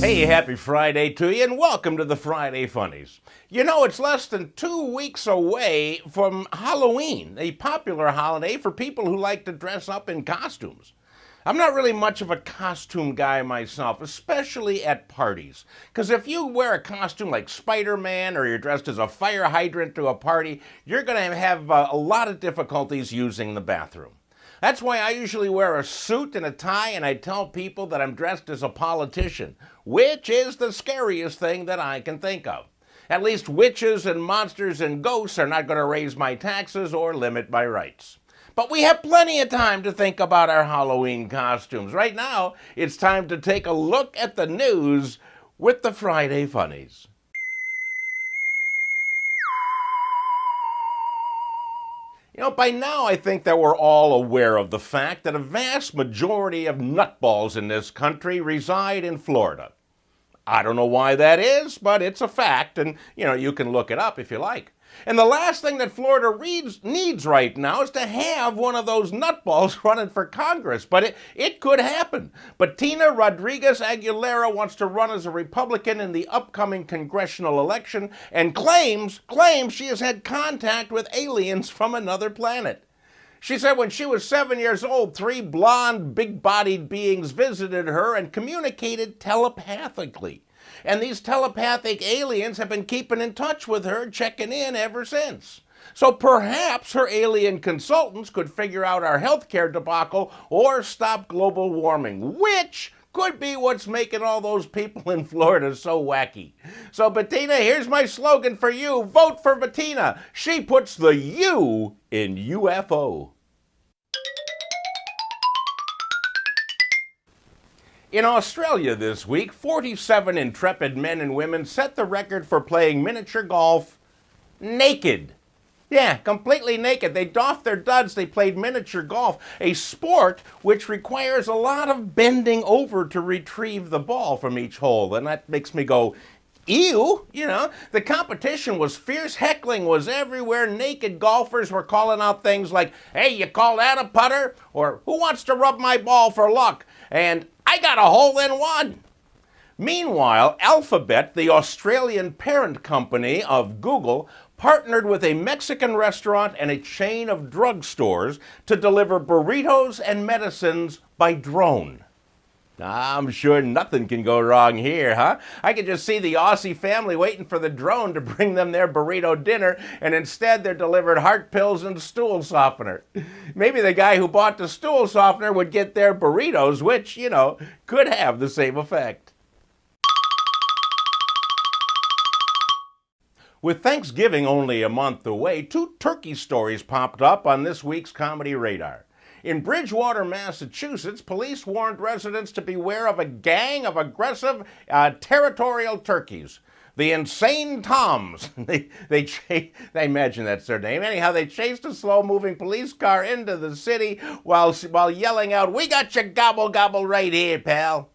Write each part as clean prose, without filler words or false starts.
Hey, happy Friday to you, and welcome to the Friday Funnies. You know, it's less than 2 weeks away from Halloween, a popular holiday for people who like to dress up in costumes. I'm not really much of a costume guy myself, especially at parties. Because if you wear a costume like Spider-Man or you're dressed as a fire hydrant to a party, you're going to have a lot of difficulties using the bathroom. That's why I usually wear a suit and a tie, and I tell people that I'm dressed as a politician, which is the scariest thing that I can think of. At least witches and monsters and ghosts are not going to raise my taxes or limit my rights. But we have plenty of time to think about our Halloween costumes. Right now, it's time to take a look at the news with the Friday Funnies. You know, by now I think that we're all aware of the fact that a vast majority of nutballs in this country reside in Florida. I don't know why that is, but it's a fact, and, you can look it up if you like. And the last thing that Florida needs right now is to have one of those nutballs running for Congress. But it could happen. Bettina Rodriguez Aguilera wants to run as a Republican in the upcoming congressional election and claims she has had contact with aliens from another planet. She said when she was 7 years old, 3 blonde, big-bodied beings visited her and communicated telepathically. And these telepathic aliens have been keeping in touch with her, checking in ever since. So perhaps her alien consultants could figure out our healthcare debacle or stop global warming, which could be what's making all those people in Florida so wacky. So Bettina, here's my slogan for you. Vote for Bettina. She puts the U in UFO. In Australia this week, 47 intrepid men and women set the record for playing miniature golf naked. Yeah, completely naked. They doffed their duds, they played miniature golf, a sport which requires a lot of bending over to retrieve the ball from each hole. And that makes me go, ew, The competition was fierce, heckling was everywhere. Naked golfers were calling out things like, hey, you call that a putter? Or who wants to rub my ball for luck? And I got a hole-in-one. Meanwhile, Alphabet, the Australian parent company of Google, partnered with a Mexican restaurant and a chain of drugstores to deliver burritos and medicines by drone. I'm sure nothing can go wrong here, huh? I can just see the Aussie family waiting for the drone to bring them their burrito dinner, and instead they're delivered heart pills and stool softener. Maybe the guy who bought the stool softener would get their burritos, which, could have the same effect. With Thanksgiving only a month away, 2 turkey stories popped up on this week's Comedy Radar. In Bridgewater, Massachusetts, police warned residents to beware of a gang of aggressive territorial turkeys. The Insane Toms. They imagine that's their name. Anyhow, they chased a slow-moving police car into the city while yelling out, "We got your gobble gobble right here, pal."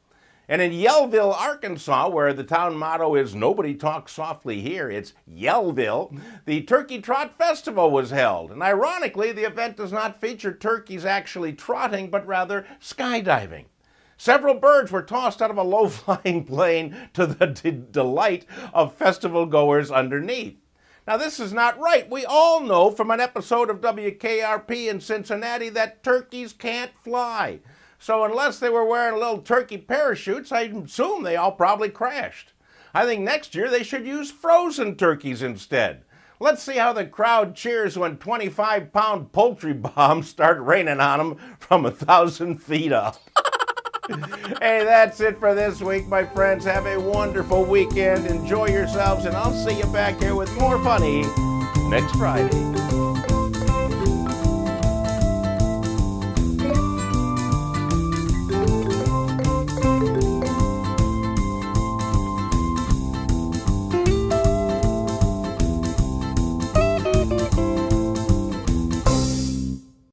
And in Yellville, Arkansas, where the town motto is "Nobody talks softly here," it's Yellville, the Turkey Trot Festival was held. And ironically, the event does not feature turkeys actually trotting, but rather skydiving. Several birds were tossed out of a low-flying plane to the delight of festival goers underneath. Now, this is not right. We all know from an episode of WKRP in Cincinnati that turkeys can't fly. So unless they were wearing little turkey parachutes, I assume they all probably crashed. I think next year they should use frozen turkeys instead. Let's see how the crowd cheers when 25-pound poultry bombs start raining on them from 1,000 feet up. Hey, that's it for this week, my friends. Have a wonderful weekend. Enjoy yourselves, and I'll see you back here with more funny next Friday.